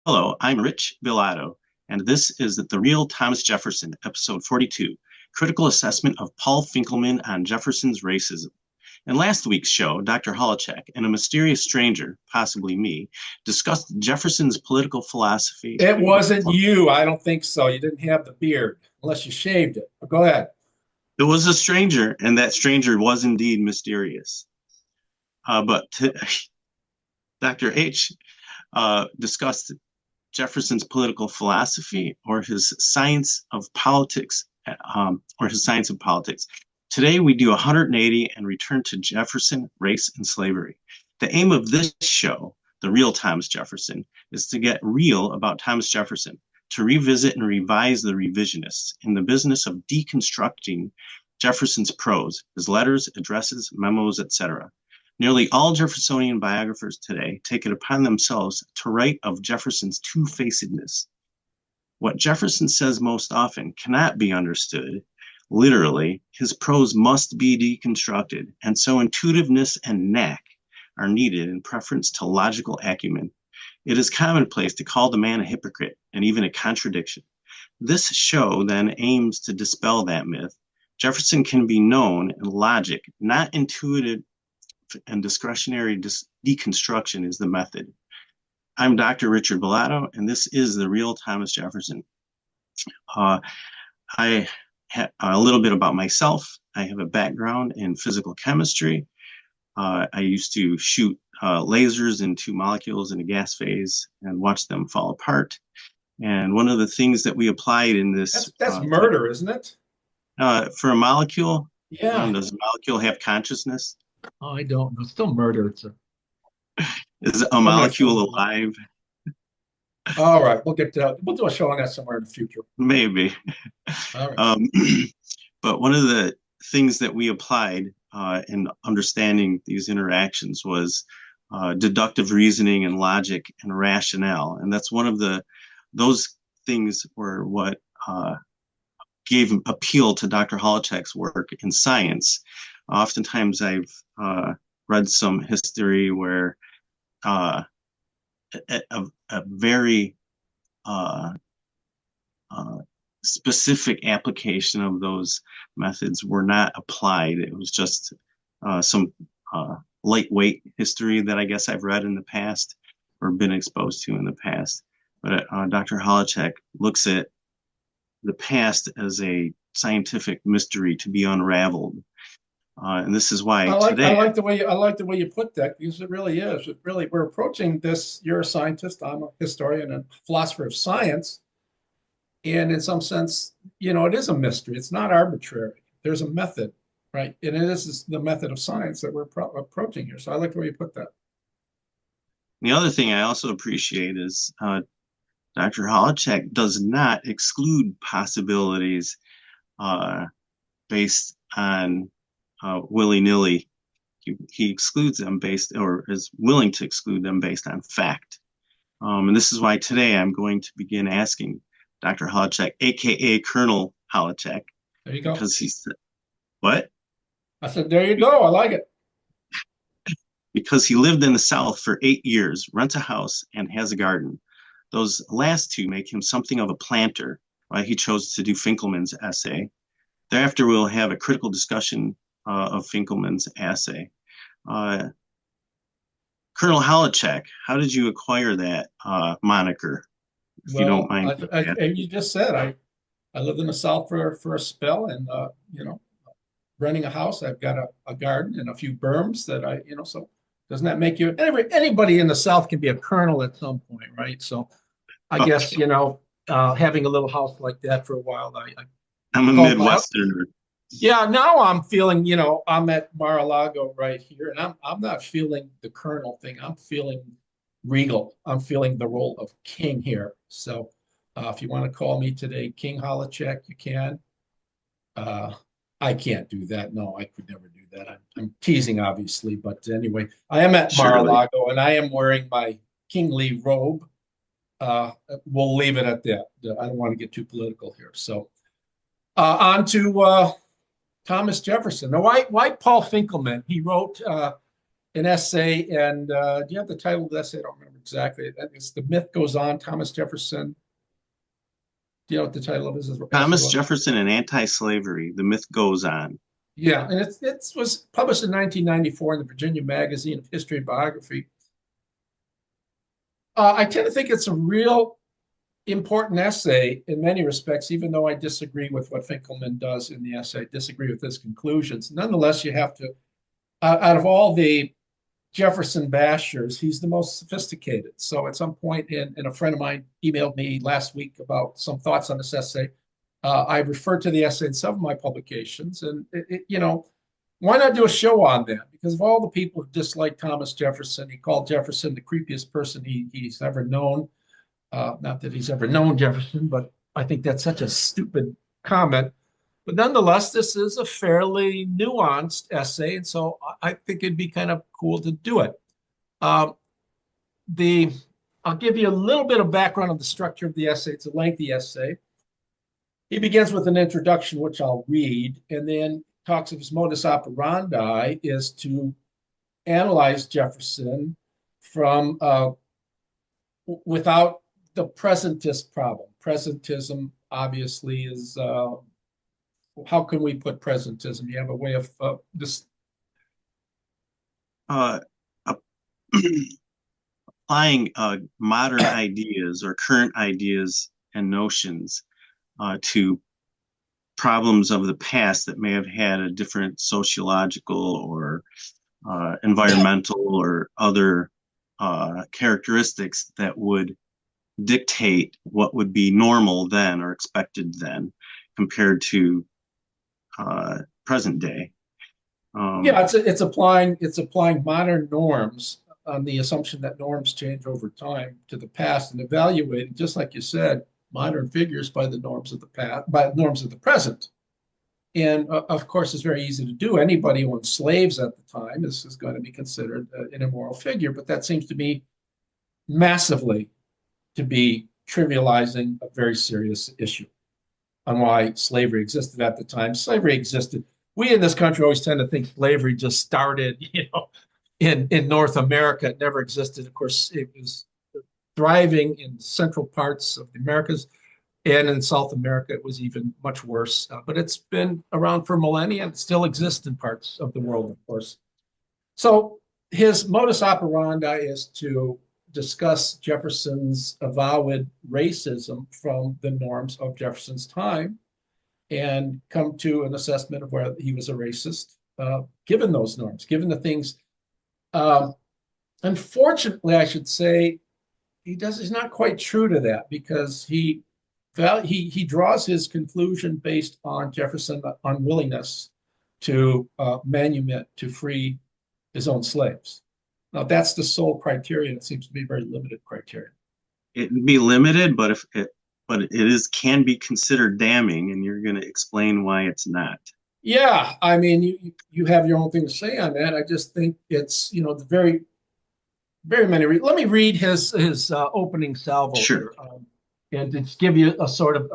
Hello, I'm Rich Bilato, and this is The Real Thomas Jefferson, episode 42, Critical Assessment of Paul Finkelman on Jefferson's Racism. In last week's show, Dr. Holacek and a mysterious stranger, possibly me, discussed Jefferson's political philosophy. It wasn't you. I don't think so. You didn't have the beard unless you shaved it. But go ahead. It was a stranger, and that stranger was indeed mysterious. But Dr. H discussed Jefferson's political philosophy or his science of politics, or his science of politics. Today, we do 180 and return to Jefferson, race, and slavery. The aim of this show, The Real Thomas Jefferson, is to get real about Thomas Jefferson, to revisit and revise the revisionists in the business of deconstructing Jefferson's prose, his letters, addresses, memos, etc. Nearly all Jeffersonian biographers today take it upon themselves to write of Jefferson's two-facedness. What Jefferson says most often cannot be understood literally. His prose must be deconstructed, and so intuitiveness and knack are needed in preference to logical acumen. It is commonplace to call the man a hypocrite and even a contradiction. This show then aims to dispel that myth. Jefferson can be known in logic, not intuitive, and discretionary deconstruction is the method. I'm Dr. Richard Bilato, and this is The Real Thomas Jefferson. I have a little bit about myself. I have a background in physical chemistry. I used to shoot lasers into molecules in a gas phase and watch them fall apart. And one of the things that we applied in this That's murder, isn't it? For a molecule, Yeah. does a molecule have consciousness? Oh, I don't know. It's still murder. Is a molecule alive? All right. We'll do a show on that somewhere in the future. Maybe. All right. But one of the things that we applied in understanding these interactions was deductive reasoning and logic and rationale. And that's one of those things were what gave appeal to Dr. Holacek's work in science. Oftentimes I've read some history where a very specific application of those methods were not applied. It was just some lightweight history that I guess I've read in the past or been exposed to in the past. But Dr. Holacek looks at the past as a scientific mystery to be unraveled. And this is why today I like the way you put that, because it really is. It really, we're approaching this. You're a scientist. I'm a historian and philosopher of science. And in some sense, it is a mystery. It's not arbitrary. There's a method, right? And it is the method of science that we're approaching here. So I like the way you put that. the other thing I also appreciate is Dr. Holacek does not exclude possibilities based on willy-nilly. He excludes them based, or is willing to exclude them based on fact. And this is why today I'm going to begin asking Dr. Holacek, aka Colonel Holacek, There you go. because he said, what? I said, there you go. I like it. Because he lived in the South for 8 years, rents a house, and has a garden. Those last two make him something of a planter, why he chose to do Finkelman's essay. Thereafter, we'll have a critical discussion of Finkelman's essay. Colonel Holacek, how did you acquire that moniker, if you don't mind? You just said I lived in the South for a spell, and renting a house. I've got a garden and a few berms that so doesn't that make you anybody in the South can be a colonel at some point, right? So I guess having a little house like that for a while, I'm a Midwesterner. Yeah, now I'm feeling, I'm at Mar-a-Lago right here, and I'm not feeling the colonel thing. I'm feeling regal. I'm feeling the role of king here. So if you want to call me today King Holacek, you can. I can't do that. No, I could never do that. I'm teasing, obviously, but anyway, I am at Mar-a-Lago, and I am wearing my kingly robe. We'll leave it at that. I don't want to get too political here. So on to Thomas Jefferson. Now, why Paul Finkelman? He wrote an essay, and do you have the title of the essay? I don't remember. exactly. It's The Myth Goes On, Thomas Jefferson. Do you know what the title of his essay Thomas was? Jefferson and Anti-Slavery, The Myth Goes On. Yeah, and it was published in 1994 in the Virginia Magazine of History and Biography. I tend to think it's a real important essay in many respects, even though I disagree with what Finkelman does in the essay, I disagree with his conclusions. Nonetheless, you have to, out of all the Jefferson bashers, he's the most sophisticated. So at some point, and a friend of mine emailed me last week about some thoughts on this essay. I referred to the essay in some of my publications, and why not do a show on that? Because of all the people who dislike Thomas Jefferson, he called Jefferson the creepiest person he's ever known. Not that he's ever known Jefferson, but I think that's such a stupid comment. But nonetheless, this is a fairly nuanced essay, and so I think it'd be kind of cool to do it. Uh, the I'll give you a little bit of background on the structure of the essay. It's a lengthy essay. He begins with an introduction, which I'll read, and then talks of his modus operandi is to analyze Jefferson from without the presentist problem. Presentism obviously is how can we put presentism? You have a way of this. Uh, Applying modern ideas or current ideas and notions to problems of the past that may have had a different sociological or environmental or other characteristics that would dictate what would be normal then or expected then compared to present day. Yeah, it's applying modern norms on the assumption that norms change over time to the past and evaluating, just like you said, modern figures by the norms of the past, by the norms of the present. And of course, it's very easy to do. Anybody who enslaves at the time is going to be considered an immoral figure, but that seems to me massively to be trivializing a very serious issue on why slavery existed at the time. Slavery existed. We in this country always tend to think slavery just started, in North America. It never existed. Of course, it was thriving in central parts of the Americas, and in South America, it was even much worse. But it's been around for millennia and still exists in parts of the world, of course. So his modus operandi is to discuss Jefferson's avowed racism from the norms of Jefferson's time and come to an assessment of whether he was a racist, given those norms, given the things. Unfortunately, I should say, he's not quite true to that, because he draws his conclusion based on Jefferson's unwillingness to manumit to free his own slaves. Now, that's the sole criterion. It seems to be a very limited criterion. It would be limited, but it can be considered damning, and you're going to explain why it's not. Yeah, I mean, you have your own thing to say on that. I just think it's the very very many. Let me read his opening salvo Sure. here, and to give you a sort of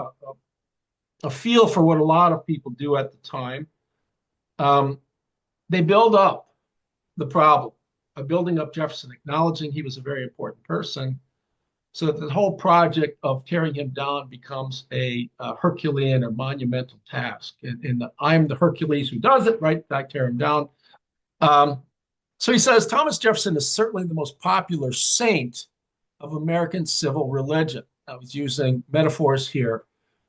a feel for what a lot of people do at the time. They build up the problem by building up Jefferson, acknowledging he was a very important person, so that the whole project of tearing him down becomes a Herculean or monumental task. And I'm the Hercules who does it, right? I tear him down. So he says, Thomas Jefferson is certainly the most popular saint of American civil religion. I was using metaphors here.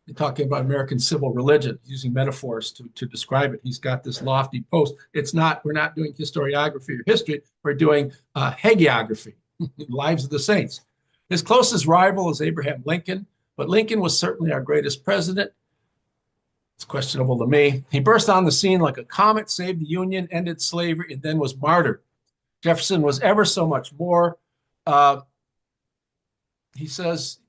We're talking about American civil religion, using metaphors to describe it. He's got this lofty post. We're not doing historiography or history. We're doing hagiography, lives of the saints. His closest rival is Abraham Lincoln, but Lincoln was certainly our greatest president. It's questionable to me. He burst on the scene like a comet, saved the Union, ended slavery, and then was martyred. Jefferson was ever so much more. He says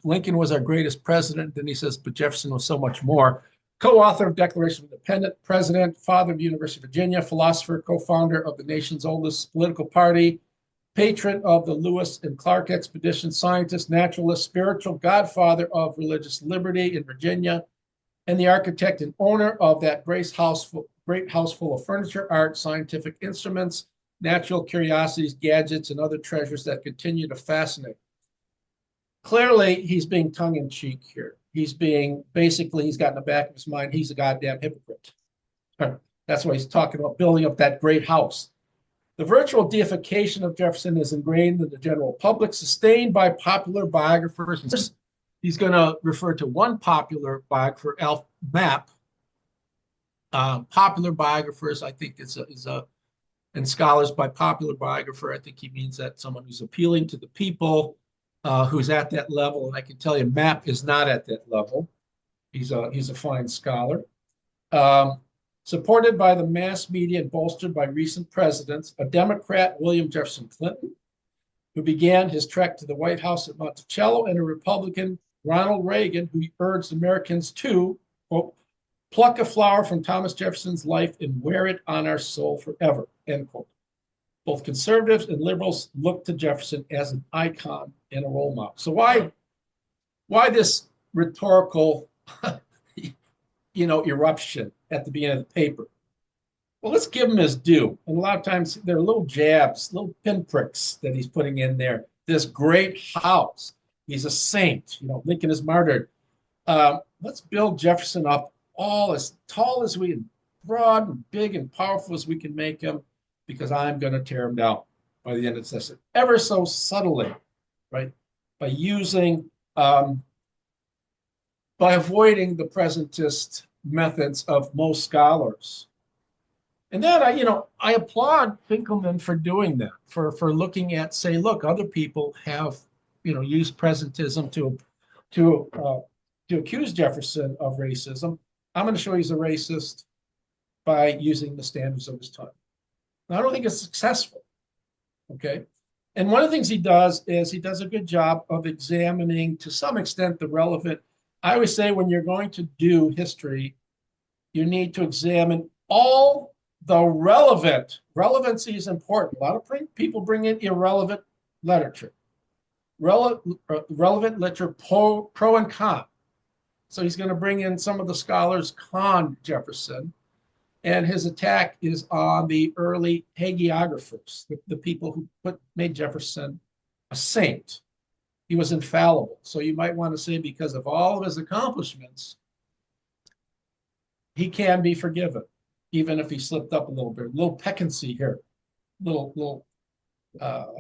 Lincoln was our greatest president. Then he says, but Jefferson was so much more. Co-author of Declaration of Independence, president, father of the University of Virginia, philosopher, co-founder of the nation's oldest political party, patron of the Lewis and Clark expedition, scientist, naturalist, spiritual godfather of religious liberty in Virginia, and the architect and owner of that great house full of furniture, art, scientific instruments, natural curiosities, gadgets, and other treasures that continue to fascinate. Clearly, he's being tongue in cheek here. He's being basically, he's got in the back of his mind, he's a goddamn hypocrite. That's why he's talking about building up that great house. The virtual deification of Jefferson is ingrained in the general public, sustained by popular biographers. He's going to refer to one popular biographer, Alf Mapp. Popular biographers, I think, and scholars by popular biographer, I think he means that someone who's appealing to the people, who's at that level. And I can tell you, Mapp is not at that level. He's a fine scholar. Supported by the mass media and bolstered by recent presidents, a Democrat, William Jefferson Clinton, who began his trek to the White House at Monticello, and a Republican, Ronald Reagan, who urged Americans to, quote, pluck a flower from Thomas Jefferson's life and wear it on our soul forever, end quote. Both conservatives and liberals look to Jefferson as an icon and a role model. So why this rhetorical eruption at the beginning of the paper? Well, let's give him his due. And a lot of times there are little jabs, little pinpricks that he's putting in there. This great house. He's a saint. Lincoln is martyred. Let's build Jefferson up all as tall as we can, broad and big and powerful as we can make him, because I'm going to tear him down by the end of the session. Ever so subtly, right? By using, by avoiding the presentist methods of most scholars. And then I applaud Finkelman for doing that, for looking at, say, look, other people have, used presentism to accuse Jefferson of racism. I'm going to show he's a racist by using the standards of his time. Now, I don't think it's successful. Okay. And one of the things he does is he does a good job of examining, to some extent, the relevant. I always say when you're going to do history, you need to examine all the relevancy is important. A lot of people bring in irrelevant literature, relevant literature, pro and con. So he's going to bring in some of the scholars con Jefferson, and his attack is on the early hagiographers, the people who made Jefferson a saint. He was infallible. So you might want to say, because of all of his accomplishments, he can be forgiven, even if he slipped up a little bit. A little peccancy here. Little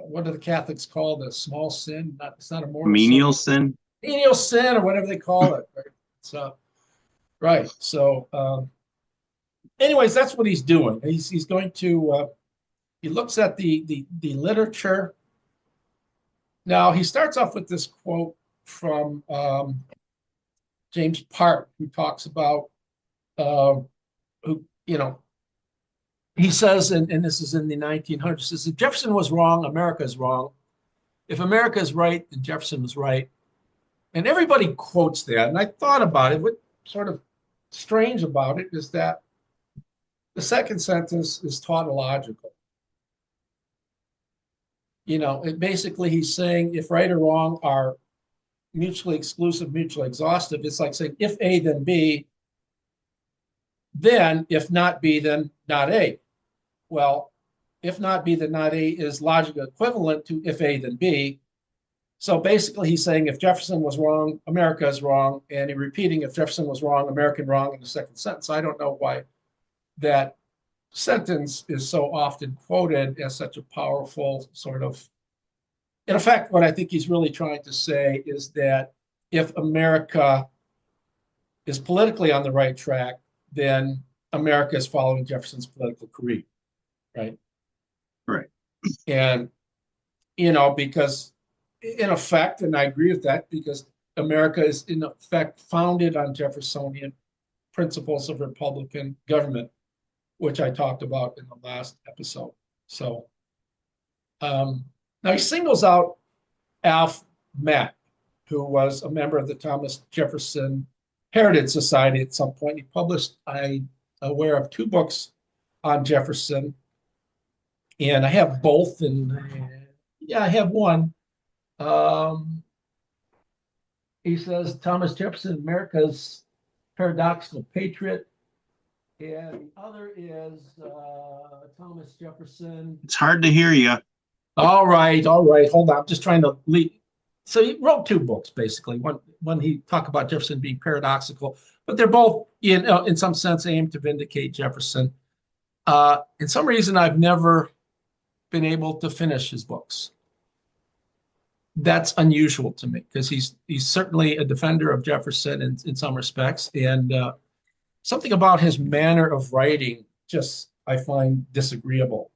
what do the Catholics call the small sin? It's not a mortal menial sin. Menial sin, or whatever they call it. Right? So, right. So, anyways, that's what he's doing. He's going to he looks at the literature. Now he starts off with this quote from James Park, who talks about he says, and this is in the 1900s, says, if Jefferson was wrong, America is wrong. If America is right, then Jefferson was right. And everybody quotes that. And I thought about it. What's sort of strange about it is that the second sentence is tautological. Basically he's saying if right or wrong are mutually exclusive, mutually exhaustive, it's like saying if A, then B, then if not B, then not A. Well, if not B, then not A is logically equivalent to if A, then B. So basically he's saying if Jefferson was wrong, America is wrong, and he's repeating if Jefferson was wrong, American wrong in the second sentence. I don't know why that sentence is so often quoted as such a powerful sort of, in effect, what I think he's really trying to say is that if America is politically on the right track, then America is following Jefferson's political career, right? Right. And, because in effect, and I agree with that, because America is in effect founded on Jeffersonian principles of Republican government, which I talked about in the last episode. So now he singles out Alf Mapp, who was a member of the Thomas Jefferson Heritage Society at some point. He published, I'm aware of, 2 books on Jefferson, and I have both. And I have one. He says Thomas Jefferson, America's paradoxical patriot. And the other is Thomas Jefferson. It's hard to hear you. All right, all right. Hold on. I'm just trying to lead. So he wrote two books basically. One he talked about Jefferson being paradoxical, but they're both in some sense aimed to vindicate Jefferson. In some reason, I've never been able to finish his books. That's unusual to me because he's certainly a defender of Jefferson in some respects, and something about his manner of writing just I find disagreeable.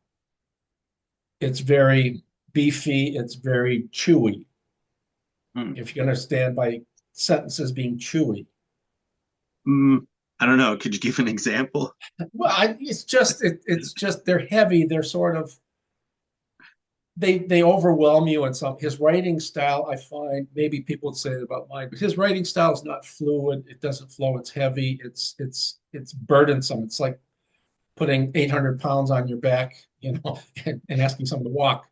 It's very beefy. It's very chewy. Hmm. If you understand by sentences being chewy. Mm, I don't know. Could you give an example? Well, it's just they're heavy. They're sort of they overwhelm you. And some his writing style, I find maybe people would say it about mine, but his writing style is not fluid. It doesn't flow. It's heavy. It's burdensome. It's like putting 800 pounds on your back, and asking someone to walk.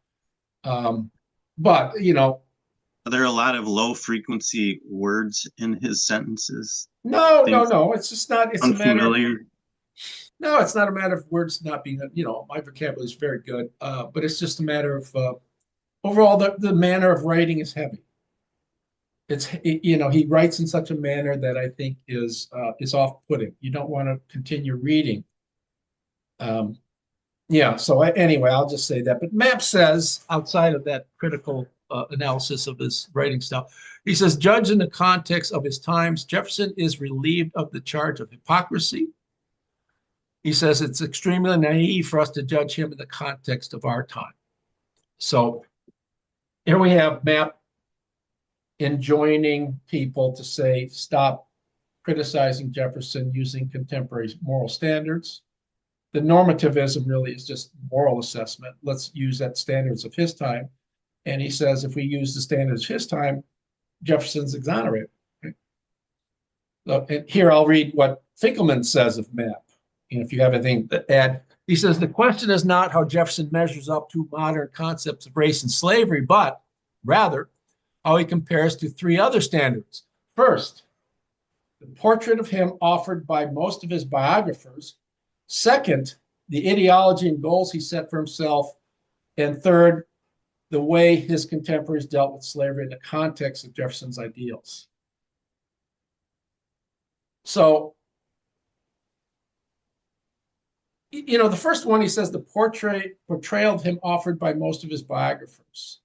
Um, but Are there a lot of low frequency words in his sentences? no, no, Things no. It's just not. It's a matter of unfamiliar? no. It's not a matter of words not being. My vocabulary is very good, but it's just a matter of overall the manner of writing is heavy. He writes in such a manner that I think is off-putting. You don't want to continue reading. Um, yeah. So anyway, I'll just say that. But Mapp says outside of that critical analysis of his writing style, he says, judged in the context of his times, Jefferson is relieved of the charge of hypocrisy. He says it's extremely naive for us to judge him in the context of our time. So here we have Mapp enjoining people to say, stop criticizing Jefferson using contemporary moral standards. The normativism really is just moral assessment. Let's use that standards of his time. And he says if we use the standards of his time, Jefferson's exonerated. Okay? So, and here I'll read what Finkelman says of Mapp. If you have anything to add, he says the question is not how Jefferson measures up to modern concepts of race and slavery, but rather how he compares to three other standards. First, the portrait of him offered by most of his biographers. Second, the ideology and goals he set for himself. And third, the way his contemporaries dealt with slavery in the context of Jefferson's ideals. So, the first one, he says the portrayal of him offered by most of his biographers.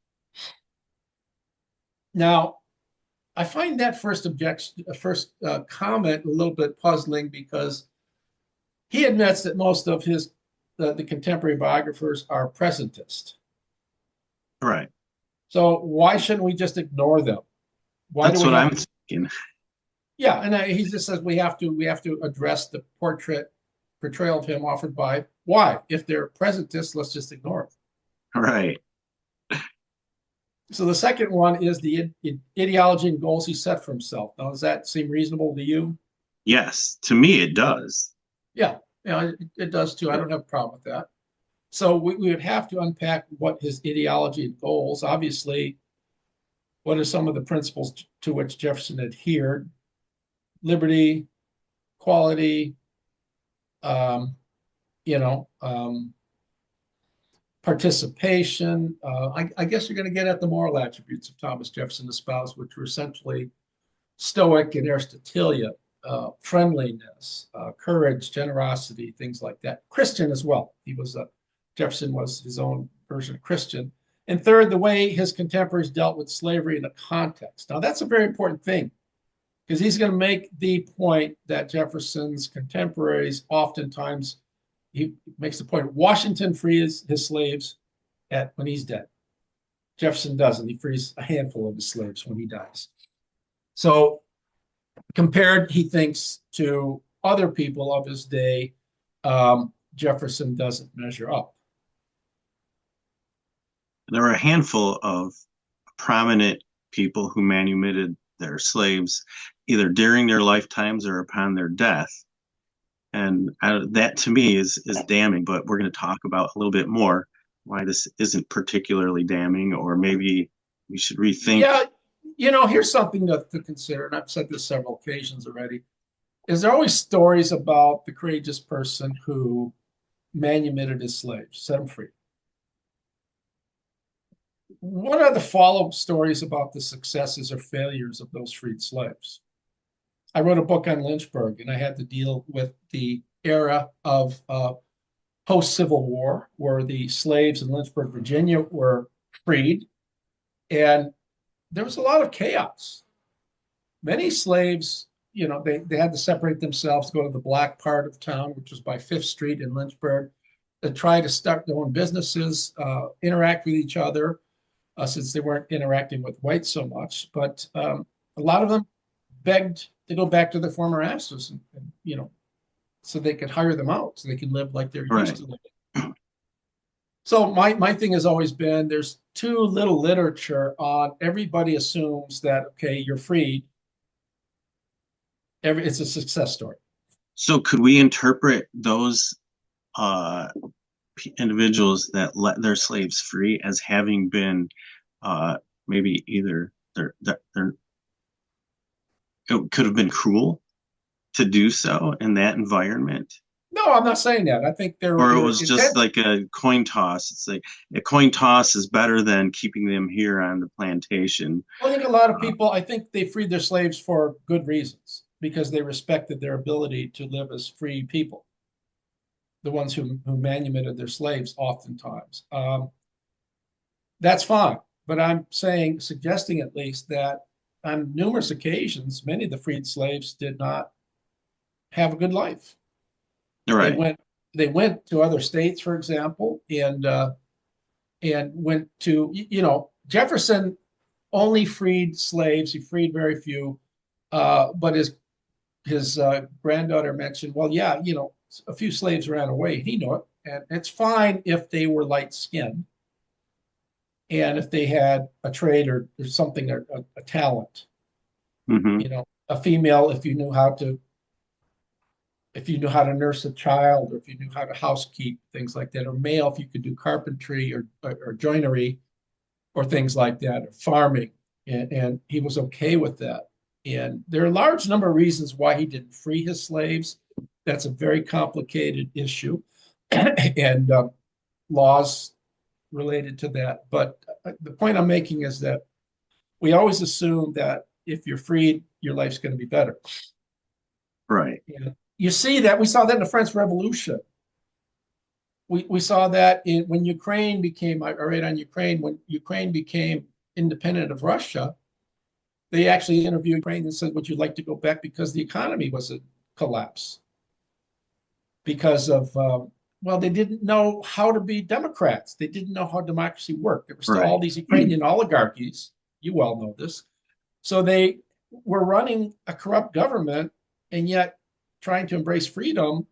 Now, I find that first comment a little bit puzzling because he admits that most of the contemporary biographers are presentist. Right. So why shouldn't we just ignore them? Why do That's we what have I'm to? thinking. Yeah, and he just says we have to address the portrayal of him offered by why? If they're presentists, let's just ignore it. Right. So the second one is the ideology and goals he set for himself. Now, does that seem reasonable to you? Yes, to me it does. Yeah, it does too. I don't have a problem with that. So we would have to unpack what his ideology and goals. Obviously, what are some of the principles to which Jefferson adhered? Liberty, equality, um, you know, um, participation. I guess you're going to get at the moral attributes of Thomas Jefferson espoused, which were essentially Stoic and Aristotelian, friendliness, courage, generosity, things like that. Christian as well. Jefferson was his own version of Christian. And third, the way his contemporaries dealt with slavery in the context. Now, that's a very important thing because he's going to make the point that Jefferson's contemporaries oftentimes, he makes the point, Washington frees his slaves when he's dead. Jefferson doesn't. He frees a handful of his slaves when he dies. So compared, he thinks, to other people of his day, Jefferson doesn't measure up. There were a handful of prominent people who manumitted their slaves either during their lifetimes or upon their death. And that to me is damning, but we're going to talk about a little bit more why this isn't particularly damning, or maybe we should rethink. Yeah, here's something to consider, and I've said this several occasions already. is there always stories about the courageous person who manumitted his slaves, set them free. What are the follow-up stories about the successes or failures of those freed slaves? I wrote a book on Lynchburg, and I had to deal with the era of post-Civil War, where the slaves in Lynchburg, Virginia, were freed, and there was a lot of chaos. Many slaves, they had to separate themselves, go to the black part of town, which was by Fifth Street in Lynchburg, to try to start their own businesses, interact with each other, since they weren't interacting with whites so much. But a lot of them begged to go back to their former masters, and so they could hire them out, so they could live like they're used Right. to living. So my thing has always been there's too little literature on everybody assumes that okay, you're freed. It's a success story. So could we interpret those uh, individuals that let their slaves free as having been maybe either it could have been cruel to do so in that environment, No, I'm not saying that. I think or it their was just intent. like a coin toss. It's like a coin toss is better than keeping them here on the plantation. I think a lot of Uh, people. I think they freed their slaves for good reasons because they respected their ability to live as free people. The ones who manumitted their slaves, oftentimes, that's fine. But I'm saying, suggesting at least that on numerous occasions, many of the freed slaves did not have a good life. They right, went they went to other states, for example, and went to Jefferson only freed slaves. He freed very few, but his granddaughter mentioned, well, yeah, a few slaves ran away. He knew it, and it's fine if they were light skinned and if they had a trade or something, a talent. hmm, A female, if you knew how to nurse a child, or if you knew how to housekeep, things like that, or male, if you could do carpentry or joinery or things like that, or farming, and he was okay with that. And there are a large number of reasons why he didn't free his slaves. That's a very complicated issue, and laws related to that. But the point I'm making is that we always assume that if you're freed, your life's going to be better. right, And you see that we saw that in the French Revolution. We saw that when Ukraine became, I read on Ukraine, when Ukraine became independent of Russia, they actually interviewed Ukraine and said, would you like to go back? Because the economy was a collapse because of, well, they didn't know how to be Democrats. They didn't know how democracy worked. There were still all right, these Ukrainian oligarchies. You well know this. So they were running a corrupt government and yet trying to embrace freedom.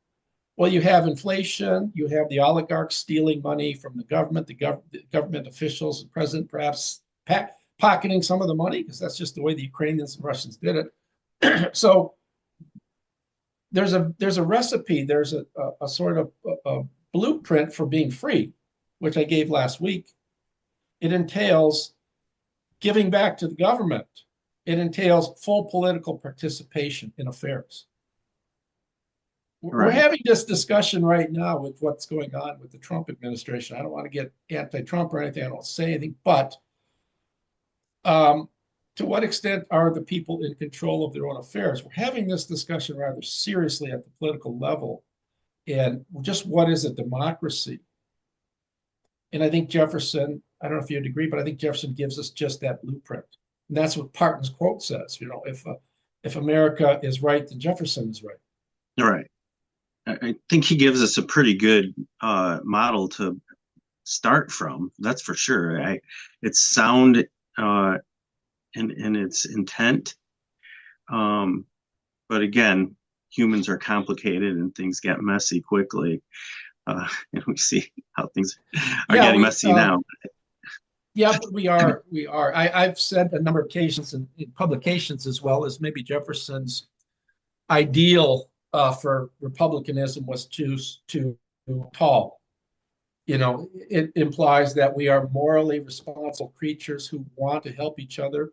Well, you have inflation, you have the oligarchs stealing money from the government, the government officials, the president perhaps pocketing some of the money because that's just the way the Ukrainians and Russians did it. So there's a recipe, there's a sort of a blueprint for being free, which I gave last week. It entails giving back to the government. It entails full political participation in affairs. We're right. having this discussion right now with what's going on with the Trump administration. I don't want to get anti-Trump or anything. I don't say anything, but um, to what extent are the people in control of their own affairs? We're having this discussion rather seriously at the political level, and just what is a democracy? And I think Jefferson, I don't know if you'd agree, but I think Jefferson gives us just that blueprint. And that's what Parton's quote says. If America is right, then Jefferson is right. All right. I think he gives us a pretty good model to start from. That's for sure. It's sound in its intent, um, but again, humans are complicated and things get messy quickly. And we see how things are Yeah, getting messy now. yeah, but we are. I've said a number of occasions in publications as well as maybe Jefferson's ideal for republicanism was too tall. It implies that we are morally responsible creatures who want to help each other,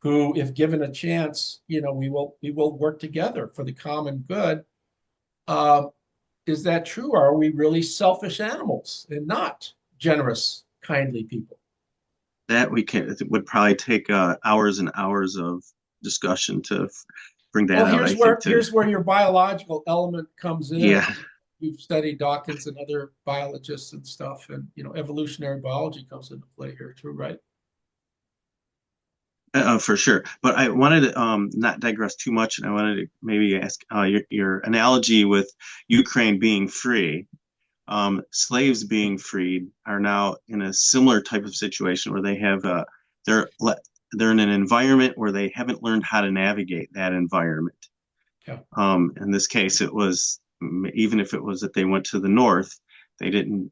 who, if given a chance, we will work together for the common good. Uh, is that true? Are we really selfish animals and not generous, kindly people? That we can it would probably take hours and hours of discussion to bring Well, that out. here's I think where to here's where your biological element comes in. yeah. You've studied Dawkins and other biologists and stuff, and evolutionary biology comes into play here too, right? For sure. But I wanted to not digress too much, and I wanted to maybe ask your analogy with Ukraine being free. Slaves being freed are now in a similar type of situation where they're they're in an environment where they haven't learned how to navigate that environment. Yeah. In this case, it was even if it was that they went to the north, they didn't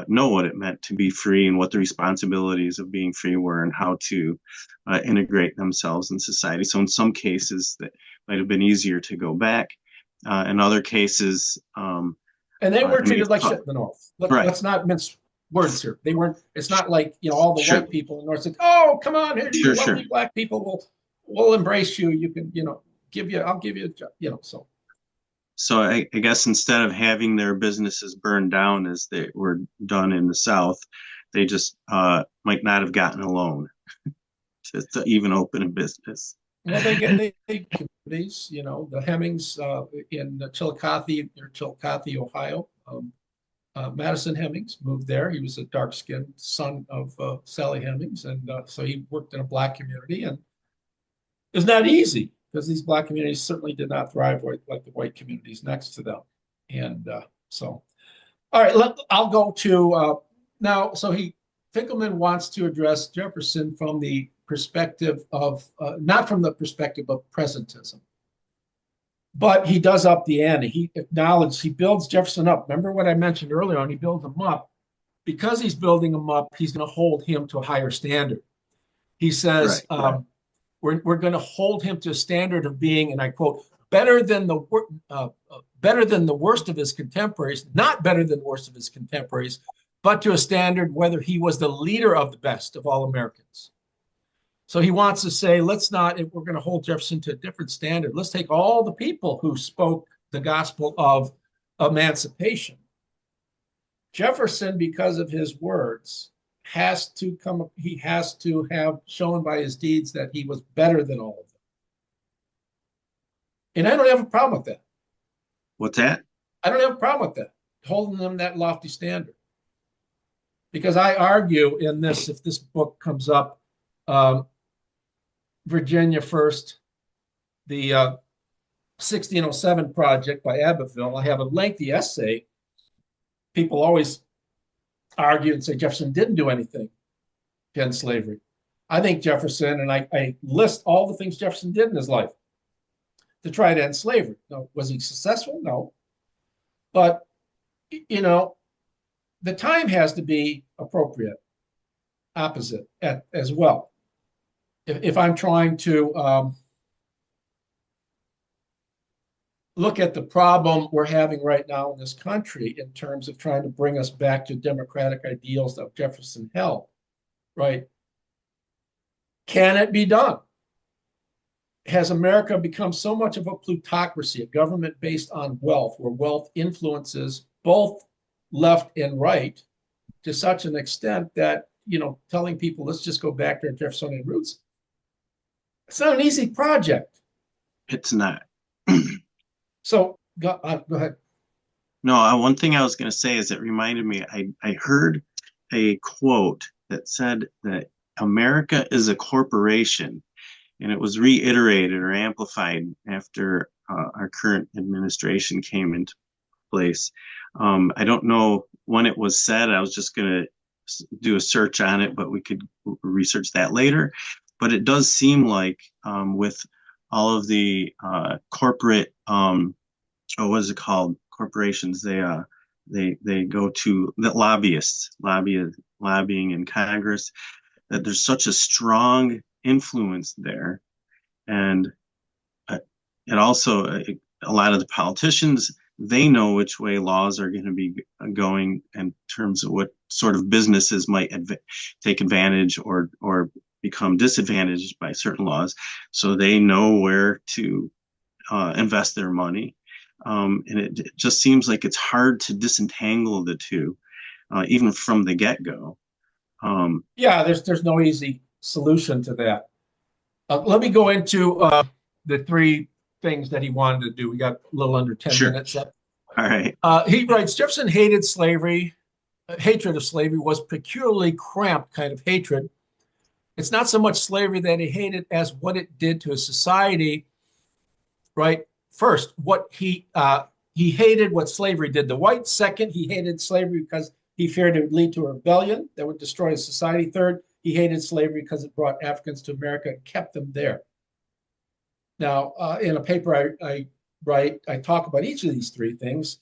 know what it meant to be free and what the responsibilities of being free were and how to integrate themselves in society. So in some cases, that might have been easier to go back. In other cases, And they were I mean, treated like shit in the North. right, Let's not mince words here. They weren't. It's not like all the sure, white people in the North said, "Oh, come on, here, you sure, lovely sure. black people will embrace you. You can, I'll give you a job." So So I guess instead of having their businesses burned down as they were done in the South, they just might not have gotten a loan to even open a business. well, they communities. The Hemmings in Chillicothe, near Chillicothe, Ohio. Madison Hemmings moved there. He was a dark-skinned son of Sally Hemings, and so he worked in a black community. And it's not easy because these black communities certainly did not thrive like the white communities next to them. And so, all right, I'll go to now. So Finkelman wants to address Jefferson from the perspective of not from the perspective of presentism, but he does up the ante. He builds Jefferson up. Remember what I mentioned earlier on? He builds him up. Because he's building him up, he's going to hold him to a higher standard. He says, Right, right. we're going to hold him to a standard of being, and I quote, better than the worst of his contemporaries, not better than the worst of his contemporaries, but to a standard whether he was the leader of the best of all Americans. So he wants to say, let's not, if we're going to hold Jefferson to a different standard, let's take all the people who spoke the gospel of emancipation. Jefferson, because of his words, he has to have shown by his deeds that he was better than all of them. And I don't have a problem with that. What's that? I don't have a problem with that, holding them that lofty standard. Because I argue in this, if this book comes up, Virginia First, the 1607 Project by Abbeville, I have a lengthy essay. People always argue and say Jefferson didn't do anything to end slavery. I think Jefferson, and I list all the things Jefferson did in his life to try to end slavery. Now, was he successful? No. But, the time has to be appropriate, opposite as well. If I'm trying to look at the problem we're having right now in this country in terms of trying to bring us back to democratic ideals that Jefferson held, right? Can it be done? Has America become so much of a plutocracy, a government based on wealth, where wealth influences both left and right to such an extent that, telling people, let's just go back to our Jeffersonian roots, it's not an easy project. It's not. So go ahead. No, one thing I was going to say is it reminded me, I heard a quote that said that America is a corporation, and it was reiterated or amplified after our current administration came into place. I don't know when it was said. I was just going to do a search on it, but we could research that later. But it does seem like with all of the corporate, what is it called? Corporations. They go to the lobbyists, lobbying in Congress. That there's such a strong influence there, and it also a lot of the politicians, they know which way laws are going to be going in terms of what sort of businesses might take advantage or become disadvantaged by certain laws, so they know where to invest their money. And it just seems like it's hard to disentangle the two, even from the get-go. Yeah, there's no easy solution to that. Let me go into the three things that he wanted to do. We got a little under 10 Sure. minutes left. All right. He writes, Jefferson hated slavery. Hatred of slavery was peculiarly cramped kind of hatred. It's not so much slavery that he hated as what it did to his society, right? First, what he hated what slavery did to whites. Second, he hated slavery because he feared it would lead to a rebellion that would destroy his society. Third, he hated slavery because it brought Africans to America and kept them there. Now, in a paper I write, I talk about each of these three things.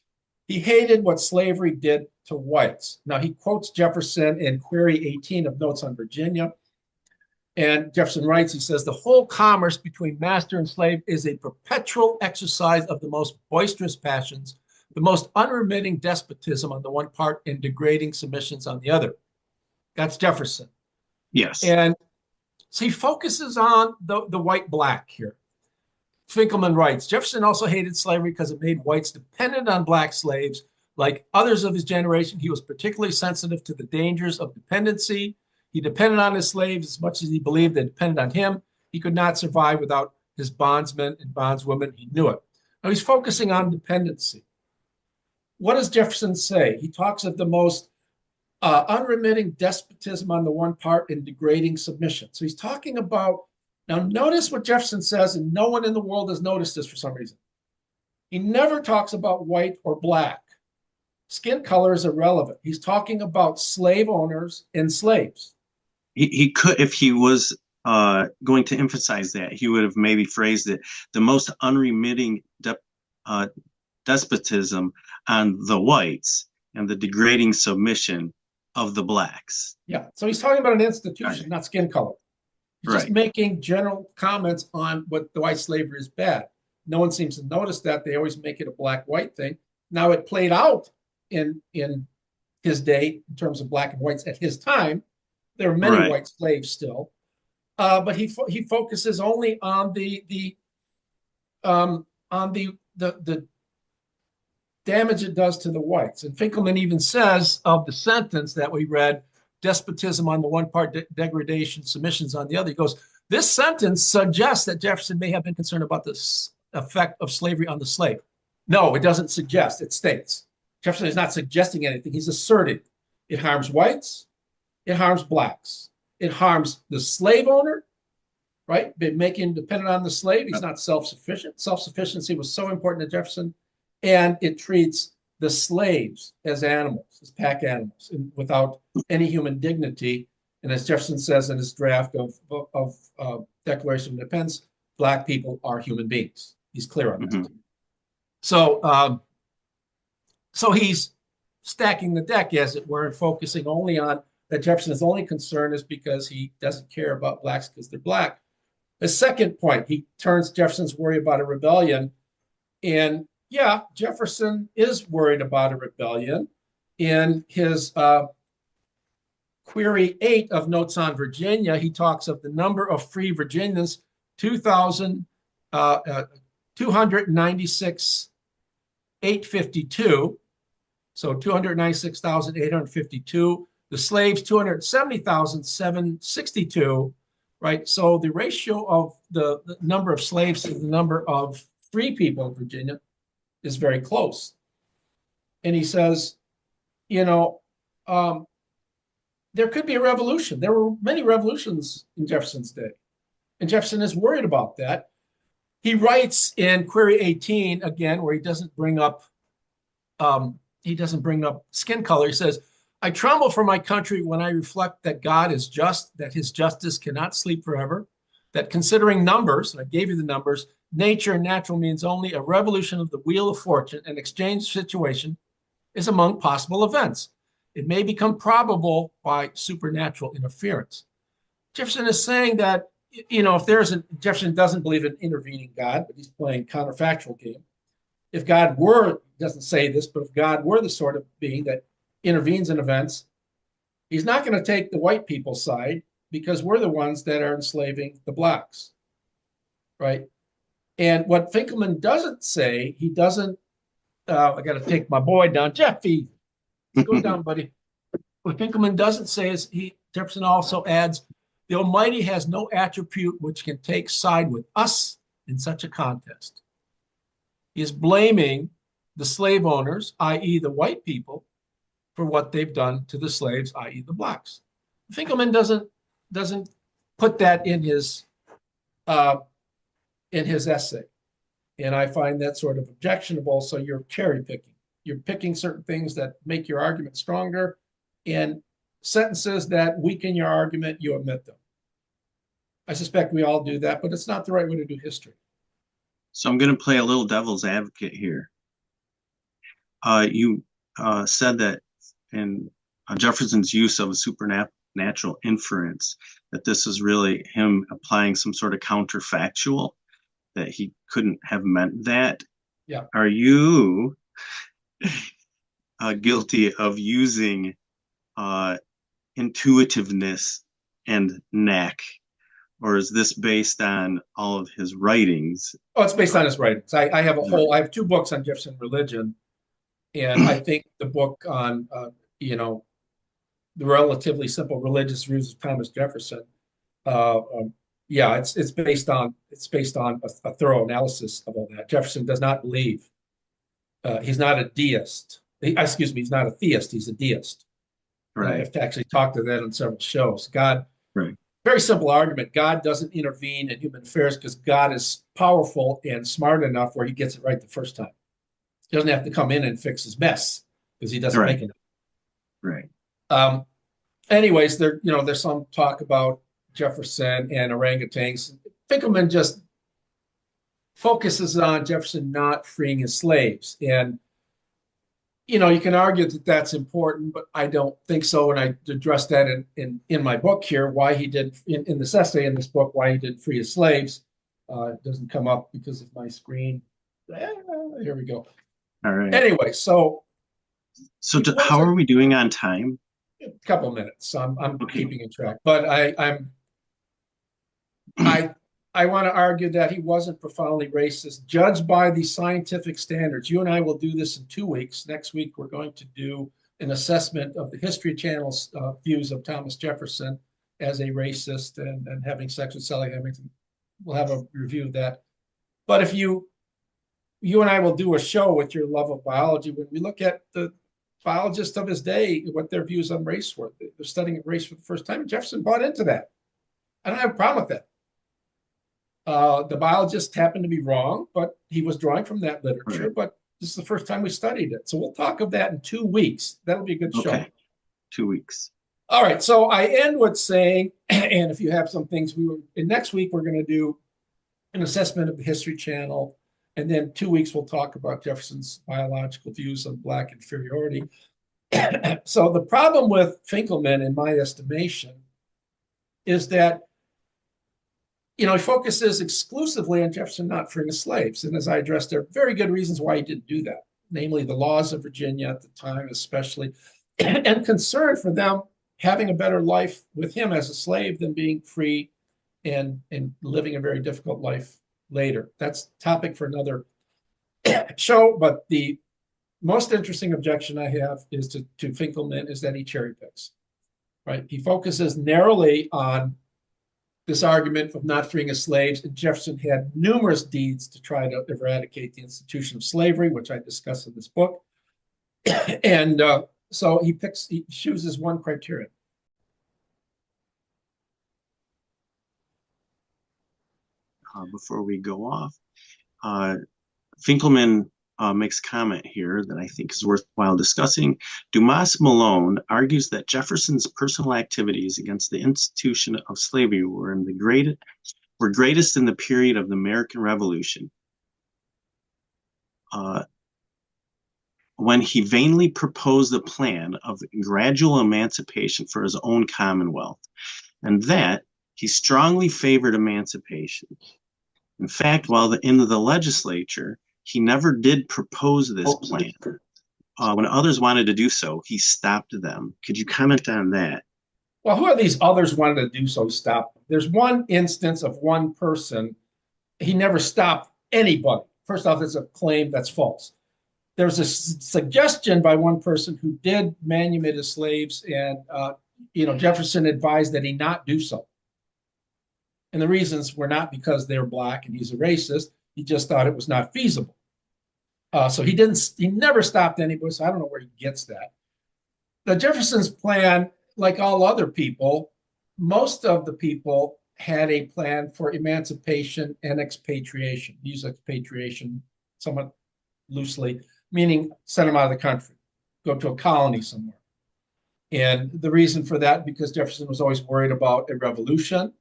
He hated what slavery did to whites. Now, he quotes Jefferson in Query 18 of Notes on Virginia. And Jefferson writes, he says, the whole commerce between master and slave is a perpetual exercise of the most boisterous passions, the most unremitting despotism on the one part and degrading submissions on the other. That's Jefferson. Yes. And so he focuses on the white-black here. Finkelman writes, Jefferson also hated slavery because it made whites dependent on black slaves. Like others of his generation, he was particularly sensitive to the dangers of dependency. He depended on his slaves as much as he believed they depended on him. He could not survive without his bondsmen and bondswomen. He knew it. Now he's focusing on dependency. What does Jefferson say? He talks of the most unremitting despotism on the one part and degrading submission. So he's talking about, now notice what Jefferson says, and no one in the world has noticed this for some reason. He never talks about white or black. Skin color is irrelevant. He's talking about slave owners and slaves. He could, if he was going to emphasize that, he would have maybe phrased it the most unremitting despotism on the whites and the degrading submission of the blacks. Yeah. So he's talking about an institution, not skin color. He's just making general comments on what the white slavery is bad. No one seems to notice that. They always make it a black-white thing. Now it played out in his day in terms of black and whites at his time. There were many white slaves still, but he focuses only on the damage it does to the whites. And Finkelman even says of the sentence that we read, despotism on the one part, degradation, submissions on the other. He goes, this sentence suggests that Jefferson may have been concerned about the effect of slavery on the slave. No, it doesn't suggest, it states. Jefferson is not suggesting anything. He's asserting it harms whites, it harms blacks, it harms the slave owner, right? By making him dependent on the slave. He's not self-sufficient. Self-sufficiency was so important to Jefferson, and it treats the slaves as animals, as pack animals, and without any human dignity. And as Jefferson says in his draft of Declaration of Independence, black people are human beings. He's clear on that. So he's stacking the deck, as it were, and focusing only on that Jefferson's only concern is because he doesn't care about blacks because they're black. The second point, he turns Jefferson's worry about a rebellion. And yeah, Jefferson is worried about a rebellion. In his Query 8 of Notes on Virginia, he talks of the number of free Virginians, 296,852. So 296,852. The slaves, 270,762, right? So the ratio of the number of slaves to the number of free people in Virginia is very close. And he says, there could be a revolution. There were many revolutions in Jefferson's day. And Jefferson is worried about that. He writes in Query 18, again, where he doesn't bring up skin color. He says, I tremble for my country when I reflect that God is just, that his justice cannot sleep forever, that considering numbers, and I gave you the numbers, nature and natural means only a revolution of the wheel of fortune, an exchange situation is among possible events. It may become probable by supernatural interference. Jefferson is saying that, if Jefferson doesn't believe in intervening God, but he's playing counterfactual game. If God were, doesn't say this, but if God were the sort of being that intervenes in events, he's not going to take the white people's side. because we're the ones that are enslaving the blacks, right? And what Finkelman doesn't say, he doesn't, I got to take my boy down, Jeffy, go down, buddy. What Finkelman doesn't say is Jefferson also adds, the Almighty has no attribute which can take side with us in such a contest. He is blaming the slave owners, i.e., the white people, for what they've done to the slaves, i.e., the blacks. Finkelman doesn't put that in his essay, and I find that sort of objectionable. So you're cherry picking. You're picking certain things that make your argument stronger, and sentences that weaken your argument, you omit them. I suspect we all do that, but it's not the right way to do history. So I'm going to play a little devil's advocate here. You said that in Jefferson's use of a supernatural inference, that this is really him applying some sort of counterfactual, that he couldn't have meant that. Yeah. Are you guilty of using intuitiveness and knack, or is this based on all of his writings? Oh, it's based on his writings. I have 2 books on Jefferson religion, and I think the book on the relatively simple religious views of Thomas Jefferson, yeah, it's based on a thorough analysis of all that. Jefferson does not believe, he's not a deist. He's not a theist. He's a deist. Right. I have to actually talk to that on several shows. God, right. Very simple argument. God doesn't intervene in human affairs because God is powerful and smart enough where he gets it right the first time. He doesn't have to come in and fix his mess because he doesn't make it. Right. Anyways, there's some talk about Jefferson and orangutans. Finkelman just focuses on Jefferson not freeing his slaves. And you can argue that that's important, but I don't think so. And I address that in my book here, why he did in this essay in this book, why he didn't free his slaves. It doesn't come up because of my screen. Here we go. All right. Anyway, so how are we doing on time? A couple of minutes. I'm okay. Keeping in track, but I want to argue that he wasn't profoundly racist, judged by the scientific standards. You and I will do this in 2 weeks. Next week, we're going to do an assessment of the History Channel's views of Thomas Jefferson as a racist and having sex with Sally Hemingway. We'll have a review of that. But if you and I will do a show with your love of biology, when we look at the biologists of his day, what their views on race were. They're studying race for the first time. Jefferson bought into that. I don't have a problem with that. The biologist happened to be wrong, but he was drawing from that literature. Right. But this is the first time we studied it. So we'll talk of that in 2 weeks. That'll be a good show. 2 weeks. All right. So I end with saying, and if you have some things, next week we're going to do an assessment of the History Channel. And then 2 weeks we'll talk about Jefferson's biological views on Black inferiority. So the problem with Finkelman, in my estimation, is that he focuses exclusively on Jefferson not freeing his slaves. And as I addressed, there are very good reasons why he didn't do that, namely the laws of Virginia at the time, especially, and concern for them having a better life with him as a slave than being free and living a very difficult life later. That's topic for another show. But the most interesting objection I have is to Finkelman is that he cherry picks, right? He focuses narrowly on this argument of not freeing his slaves, and Jefferson had numerous deeds to try to eradicate the institution of slavery, which I discuss in this book. And so he chooses one criterion. Before we go off, Finkelman makes comment here that I think is worthwhile discussing. Dumas Malone argues that Jefferson's personal activities against the institution of slavery were greatest in the period of the American Revolution, when he vainly proposed a plan of gradual emancipation for his own commonwealth, and that he strongly favored emancipation. In fact, while in the legislature, he never did propose this plan. When others wanted to do so, he stopped them. Could you comment on that? Well, who are these others wanted to do so stop them? There's one instance of one person. He never stopped anybody. First off, it's a claim that's false. There's a suggestion by one person who did manumit his slaves, and Jefferson advised that he not do so. And the reasons were not because they're black and he's a racist. He just thought it was not feasible. So he didn't. He never stopped anybody. So I don't know where he gets that. The Jefferson's plan, like all other people, most of the people had a plan for emancipation and expatriation. Use expatriation somewhat loosely, meaning send them out of the country, go to a colony somewhere. And the reason for that, because Jefferson was always worried about a revolution.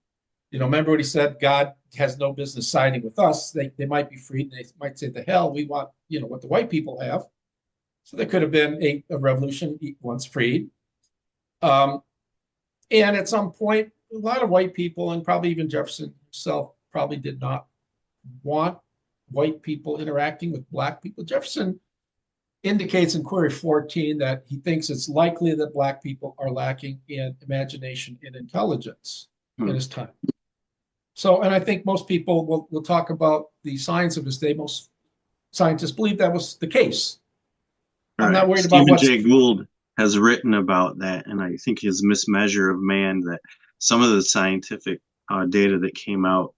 Remember what he said, God has no business siding with us. They might be freed. And they might say, the hell, we want, what the white people have. So there could have been a revolution once freed. And at some point, a lot of white people, and probably even Jefferson himself, probably did not want white people interacting with black people. Jefferson indicates in Query 14 that he thinks it's likely that black people are lacking in imagination and intelligence in his time. So, and I think most people will talk about the science of his day. Most scientists believe that was the case. I'm not worried about Stephen what's... Jay Gould has written about that, and I think his mismeasure of man, that some of the scientific data that came out,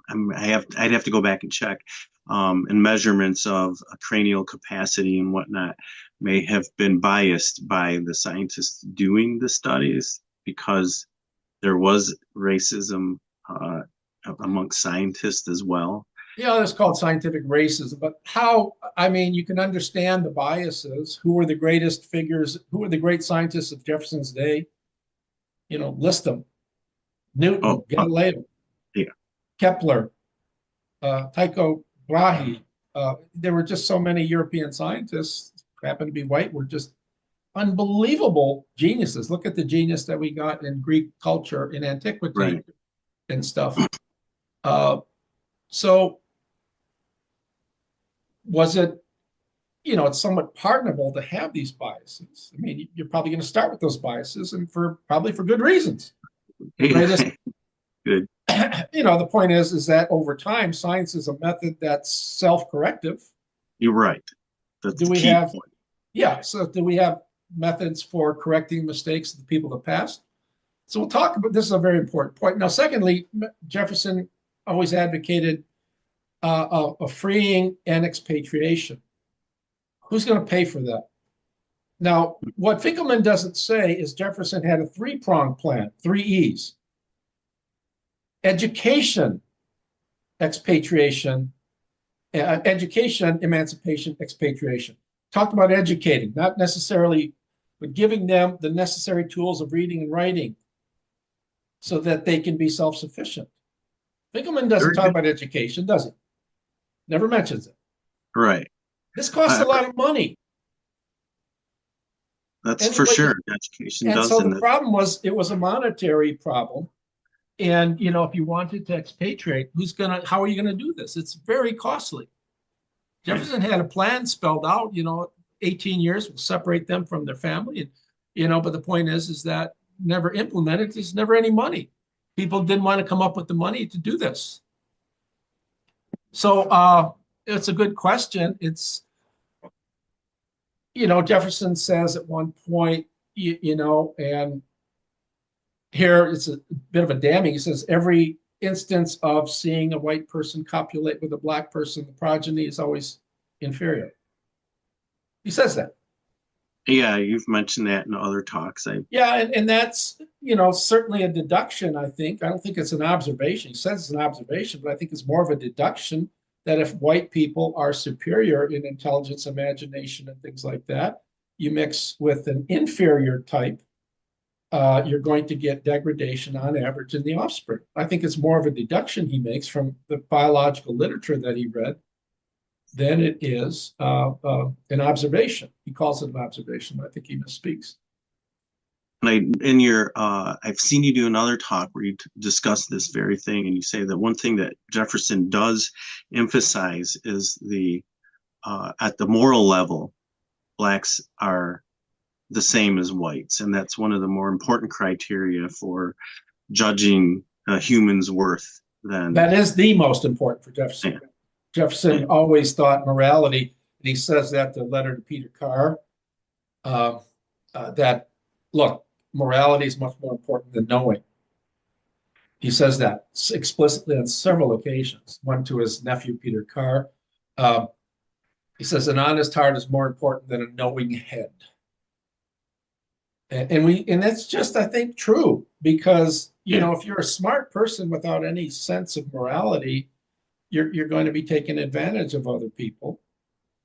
I'd have to go back and check, and measurements of cranial capacity and whatnot may have been biased by the scientists doing the studies, because there was racism amongst scientists as well. Yeah, that's called scientific racism. But you can understand the biases. Who were the greatest figures? Who were the great scientists of Jefferson's day? List them. Newton, Galileo, yeah. Kepler, Tycho Brahe. There were just so many European scientists, happened to be white, were just unbelievable geniuses. Look at the genius that we got in Greek culture in antiquity and stuff. So was it, it's somewhat pardonable to have these biases. I mean, you're probably going to start with those biases, and probably for good reasons. Good. The point is that over time, science is a method that's self-corrective. You're right. That's the key point. Yeah. So do we have methods for correcting mistakes of the people of the past? So we'll talk about this. Is a very important point. Now, secondly, Jefferson always advocated a freeing and expatriation. Who's going to pay for that? Now, what Finkelman doesn't say is Jefferson had a three-pronged plan, 3 E's. Education, expatriation, education, emancipation, expatriation. Talked about educating, not necessarily, but giving them the necessary tools of reading and writing so that they can be self-sufficient. Finkelman doesn't talk about education, does he? Never mentions it. Right. This costs a lot of money. That's for sure. Education does. And so the problem was, it was a monetary problem. And, if you wanted to expatriate, how are you going to do this? It's very costly. Jefferson had a plan spelled out, 18 years will separate them from their family. And, but the point is that never implemented. There's never any money. People didn't want to come up with the money to do this. So it's a good question. It's, Jefferson says at one point, and here it's a bit of a damning. He says, every instance of seeing a white person copulate with a black person, the progeny is always inferior. He says that. Yeah, you've mentioned that in other talks. Yeah, and that's, certainly a deduction, I think. I don't think it's an observation. He says it's an observation, but I think it's more of a deduction that if white people are superior in intelligence, imagination, and things like that, you mix with an inferior type, you're going to get degradation on average in the offspring. I think it's more of a deduction he makes from the biological literature that he read than it is an observation. He calls it an observation, but I think he misspeaks. And I've seen you do another talk where you discuss this very thing, and you say that one thing that Jefferson does emphasize is at the moral level, blacks are the same as whites, and that's one of the more important criteria for judging a human's worth. Then, That is the most important for Jefferson. yeah, Jefferson yeah, always thought morality, and he says that the letter to Peter Carr, uh, that look, morality is much more important than knowing. He says that explicitly on several occasions. One to his nephew Peter Carr. Um, he says an honest heart is more important than a knowing head, and that's just, I think, true, because yeah, if you're a smart person without any sense of morality, you're going to be taking advantage of other people,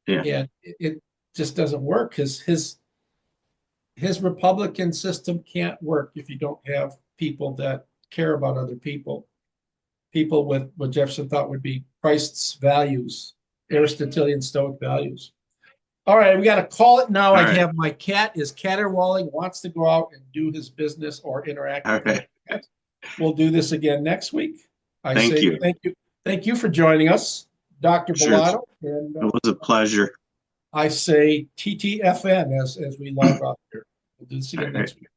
yeah. and it just doesn't work because his Republican system can't work if you don't have people that care about other people, people with what Jefferson thought would be Christ's values, Aristotelian Stoic values. All right, we got to call it now. All I right, have my cat is caterwauling, wants to go out and do his business or interact all with his right. pet. We'll do this again next week. I Thank say you. thank you for joining us, Dr. Sure, it Bellato, and was a pleasure. I say TTFN as we log off here. We'll do this All again right. next week.